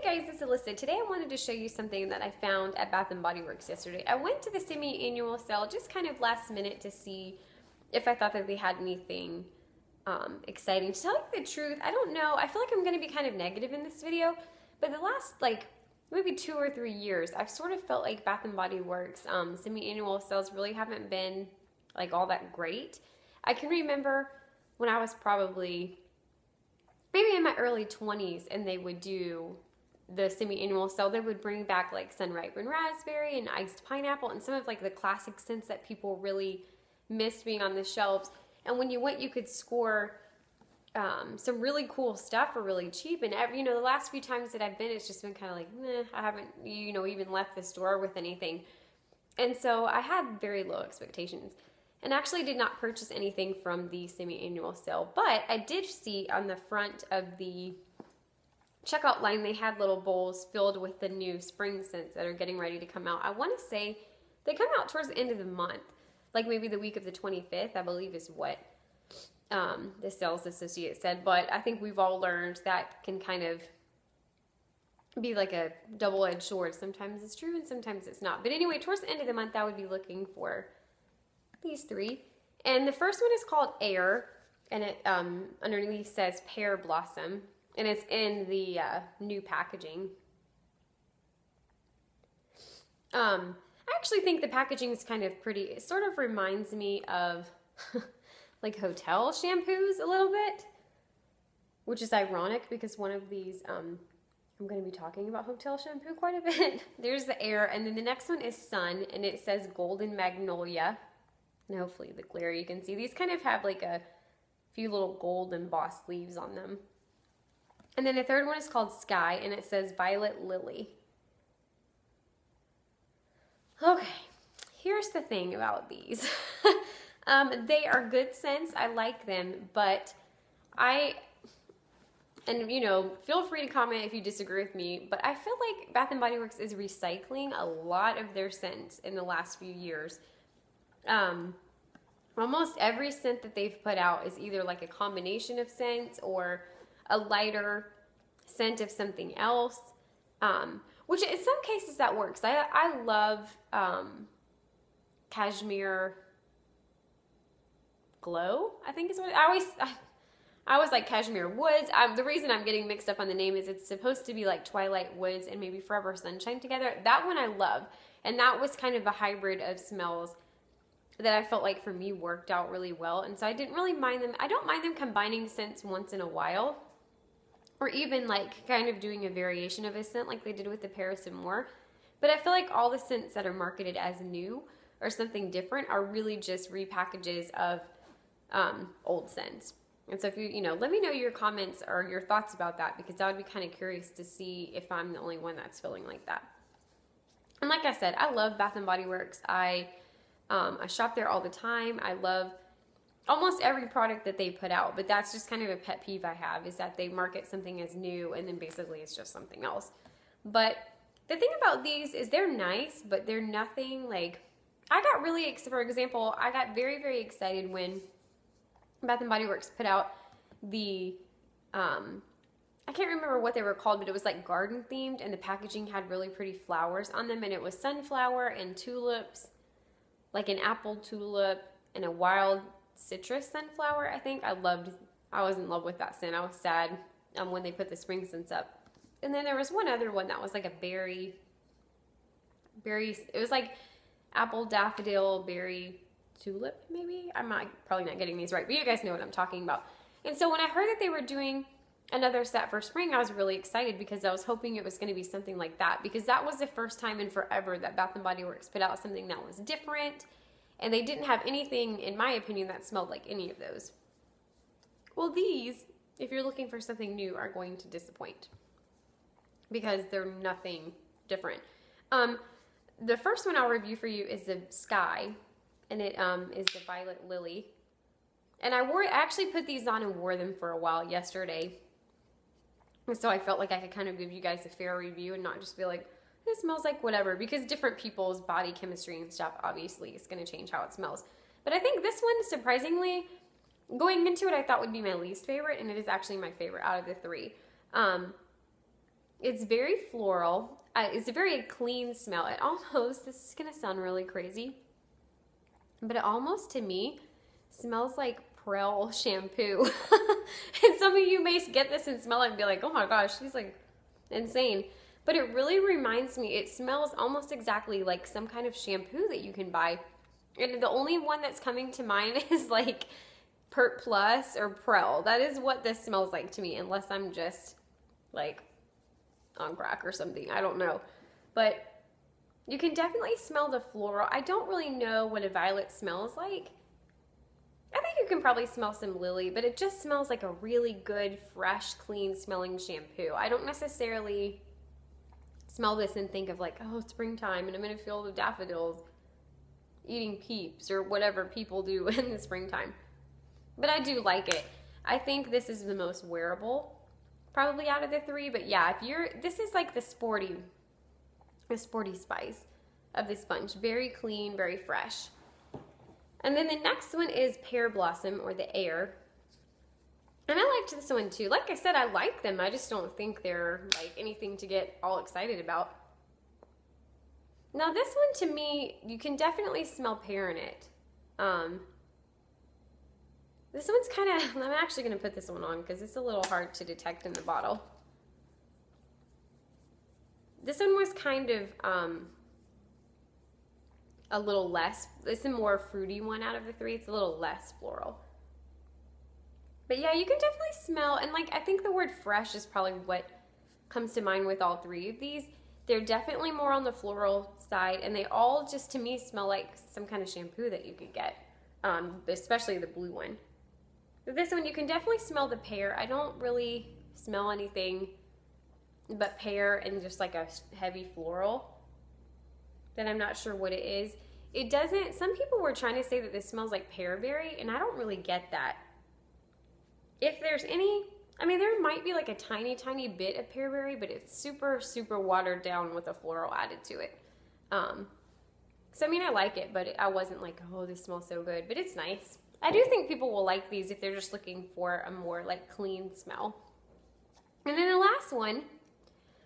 Hey guys, it's Alyssa. Today I wanted to show you something that I found at Bath & Body Works yesterday. I went to the semi-annual sale just kind of last minute to see if I thought that they had anything exciting. To tell you the truth, I don't know. I feel like I'm going to be kind of negative in this video, but the last maybe 2 or 3 years, I've sort of felt like Bath & Body Works semi-annual sales really haven't been like all that great. I can remember when I was probably maybe in my early 20s and they would do the semi-annual sale, they would bring back like sun-ripened raspberry and iced pineapple and some of like the classic scents that people really missed being on the shelves. And when you went, you could score some really cool stuff for really cheap. And every, the last few times that I've been, it's just been kind of like, meh, I haven't, even left the store with anything. And so I had very low expectations and actually did not purchase anything from the semi-annual sale. But I did see on the front of the checkout line, they had little bowls filled with the new spring scents that are getting ready to come out. I want to say they come out towards the end of the month, like maybe the week of the 25th, I believe is what the sales associate said. But I think we've all learned that can kind of be like a double-edged sword. Sometimes it's true and sometimes it's not. But anyway, towards the end of the month, I would be looking for these three. And the first one is called Air, and it underneath says Pear Blossom. And it's in the new packaging. I actually think the packaging is kind of pretty. It sort of reminds me of like hotel shampoos a little bit, which is ironic because one of these, I'm going to be talking about hotel shampoo quite a bit. There's the Air, and then the next one is Sun, and it says Golden Magnolia. And hopefully the glare you can see. These kind of have like a few little gold embossed leaves on them. And then the third one is called Sky, and it says Violet Lily. Okay, here's the thing about these. They are good scents. I like them, but feel free to comment if you disagree with me, but I feel like Bath & Body Works is recycling a lot of their scents in the last few years. Almost every scent that they've put out is either like a combination of scents or a lighter scent of something else, which in some cases that works. I love Cashmere Glow, I think is what I always like Cashmere Woods. The reason I'm getting mixed up on the name is it's supposed to be like Twilight Woods and maybe Forever Sunshine together. That one I love, and that was kind of a hybrid of smells that I felt like for me worked out really well, and so I didn't really mind them. I don't mind them combining scents once in a while, or even like kind of doing a variation of a scent like they did with the Paris and More. But I feel like all the scents that are marketed as new or something different are really just repackages of old scents. And so if let me know your comments or your thoughts about that, because I would be kind of curious to see if I'm the only one that's feeling like that. And like I said, I love Bath & Body Works. I shop there all the time. I love almost every product that they put out, but that's just kind of a pet peeve I have, is that they market something as new and then basically it's just something else. But the thing about these is they're nice, but they're nothing like, for example, I got very, very excited when Bath & Body Works put out the, I can't remember what they were called, but it was like garden themed, and the packaging had really pretty flowers on them, and it was sunflower and tulips, like an apple tulip and a wild citrus sunflower, I think. I was in love with that scent. I was sad when they put the spring scents up. And then there was one other one that was like a berry, it was like apple daffodil berry tulip, maybe? I'm probably not getting these right, but you guys know what I'm talking about. And so when I heard that they were doing another set for spring, I was really excited because I was hoping it was going to be something like that, because that was the first time in forever that Bath & Body Works put out something that was different, and they didn't have anything, in my opinion, that smelled like any of those. Well, these, if you're looking for something new, are going to disappoint because they're nothing different. The first one I'll review for you is the Sky, and it is the Violet Lily. And I actually put these on and wore them for a while yesterday. And so I felt like I could kind of give you guys a fair review and not just be like, it smells like whatever, because different people's body chemistry and stuff obviously is going to change how it smells. But I think this one, surprisingly, going into it, I thought would be my least favorite, and it is actually my favorite out of the three. It's very floral. It's a very clean smell. It almost, this is gonna sound really crazy, but it almost to me smells like Prel shampoo. And some of you may get this and smell it and be like, oh my gosh, she's like insane. But it really reminds me, it smells almost exactly like some kind of shampoo that you can buy. And the only one that's coming to mind is like Pert Plus or Prel. That is what this smells like to me, unless I'm just like on crack or something. I don't know. But you can definitely smell the floral. I don't really know what a violet smells like. I think you can probably smell some lily, but it just smells like a really good, fresh, clean smelling shampoo. I don't necessarily smell this and think of like, oh, it's springtime and I'm in a field of daffodils eating peeps or whatever people do in the springtime. But I do like it. I think this is the most wearable probably out of the three, but yeah, this is like the sporty spice of this bunch. Very clean, very fresh. And then the next one is Pear Blossom, or the Air. And I liked this one too. Like I said, I like them. I just don't think they're like anything to get all excited about. Now this one to me, you can definitely smell pear in it. This one's kind of, I'm actually going to put this one on because it's a little hard to detect in the bottle. This one was kind of a little less, it's a more fruity one out of the three. It's a little less floral. But yeah, you can definitely smell, and like I think the word fresh is probably what comes to mind with all three of these. They're definitely more on the floral side, and they all just to me smell like some kind of shampoo that you could get, especially the blue one. But this one, you can definitely smell the pear. I don't really smell anything but pear and just like a heavy floral. Then I'm not sure what it is. It doesn't, some people were trying to say that this smells like pearberry, and I don't really get that. If there's any, I mean, there might be like a tiny, tiny bit of pearberry, but it's super, super watered down with a floral added to it. So I mean, I like it, but I wasn't like, oh, this smells so good, but it's nice. I do think people will like these if they're just looking for a more like clean smell. And then the last one,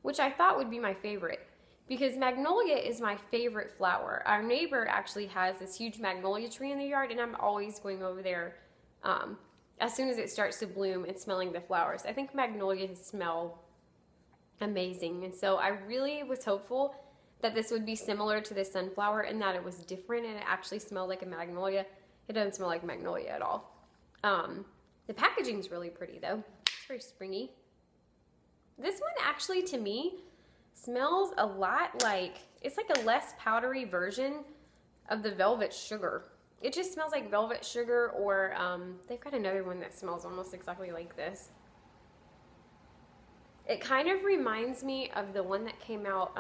which I thought would be my favorite, because Magnolia is my favorite flower. Our neighbor actually has this huge Magnolia tree in the yard, and I'm always going over there as soon as it starts to bloom and smelling the flowers. I think Magnolias smell amazing, and so I really was hopeful that this would be similar to the sunflower and that it was different and it actually smelled like a magnolia. It doesn't smell like magnolia at all. The packaging is really pretty though. It's very springy. This one actually to me smells a lot like, it's like a less powdery version of the Velvet Sugar. It just smells like Velvet Sugar, or they've got another one that smells almost exactly like this. It kind of reminds me of the one that came out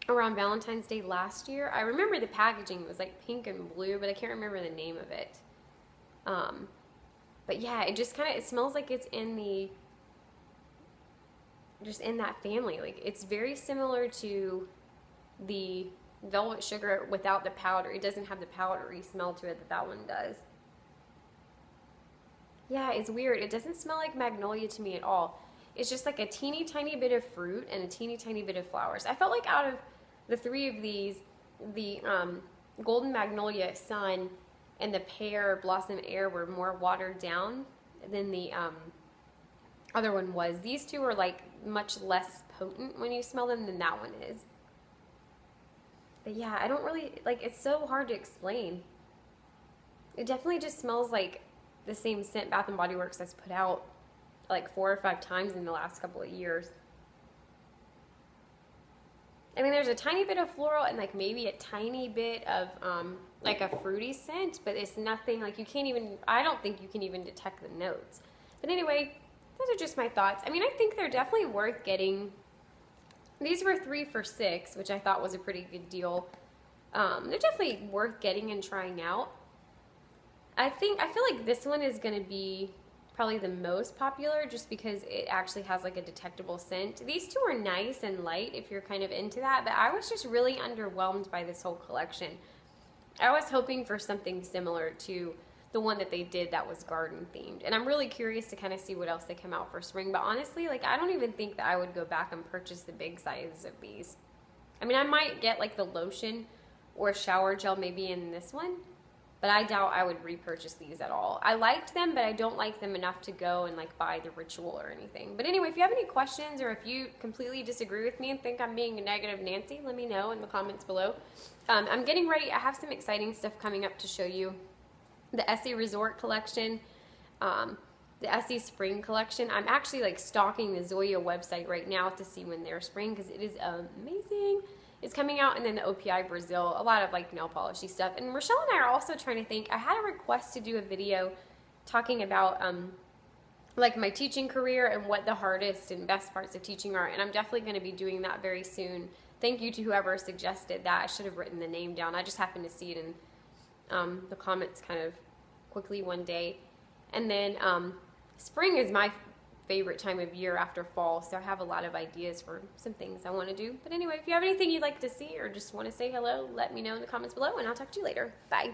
around Valentine's Day last year. I remember the packaging was like pink and blue, but I can't remember the name of it. But yeah, it just kind of, it smells like it's in the, just in that family. Like it's very similar to the Velvet Sugar without the powder. It doesn't have the powdery smell to it that that one does. Yeah, it's weird. It doesn't smell like magnolia to me at all. It's just like a teeny tiny bit of fruit and a teeny tiny bit of flowers. I felt like out of the three of these, the Golden Magnolia Sun and the Pear Blossom Air were more watered down than the other one was. These two are like much less potent when you smell them than that one is. But yeah, I don't really, like, it's so hard to explain. It definitely just smells like the same scent Bath & Body Works has put out like 4 or 5 times in the last couple of years. I mean, there's a tiny bit of floral and like maybe a tiny bit of like a fruity scent, but it's nothing, like you can't even, I don't think you can even detect the notes. But anyway, those are just my thoughts. I mean, I think they're definitely worth getting. These were 3 for $6, which I thought was a pretty good deal. They're definitely worth getting and trying out. I feel like this one is going to be probably the most popular just because it actually has like a detectable scent. These two are nice and light if you're kind of into that, but I was just really underwhelmed by this whole collection. I was hoping for something similar to the one that they did that was garden themed. And I'm really curious to kind of see what else they come out for spring. But honestly, like, I don't even think that I would go back and purchase the big sizes of these. I mean, I might get like the lotion or shower gel maybe in this one, but I doubt I would repurchase these at all. I liked them, but I don't like them enough to go and like buy the Ritual or anything. But anyway, if you have any questions or if you completely disagree with me and think I'm being a negative Nancy, let me know in the comments below. I'm getting ready. I have some exciting stuff coming up to show you. The Essie Resort collection, the Essie Spring collection. I'm actually like stalking the Zoya website right now to see when their spring, because it is amazing. It's coming out, and then the OPI Brazil, a lot of like nail polishy stuff. And Rochelle and I are also trying to think. I had a request to do a video talking about like my teaching career and what the hardest and best parts of teaching are, and I'm definitely going to be doing that very soon. Thank you to whoever suggested that. I should have written the name down. I just happened to see it in the comments kind of quickly one day. And then spring is my favorite time of year after fall, so I have a lot of ideas for some things I want to do. But anyway, if you have anything you'd like to see or just want to say hello, let me know in the comments below, and I'll talk to you later. Bye.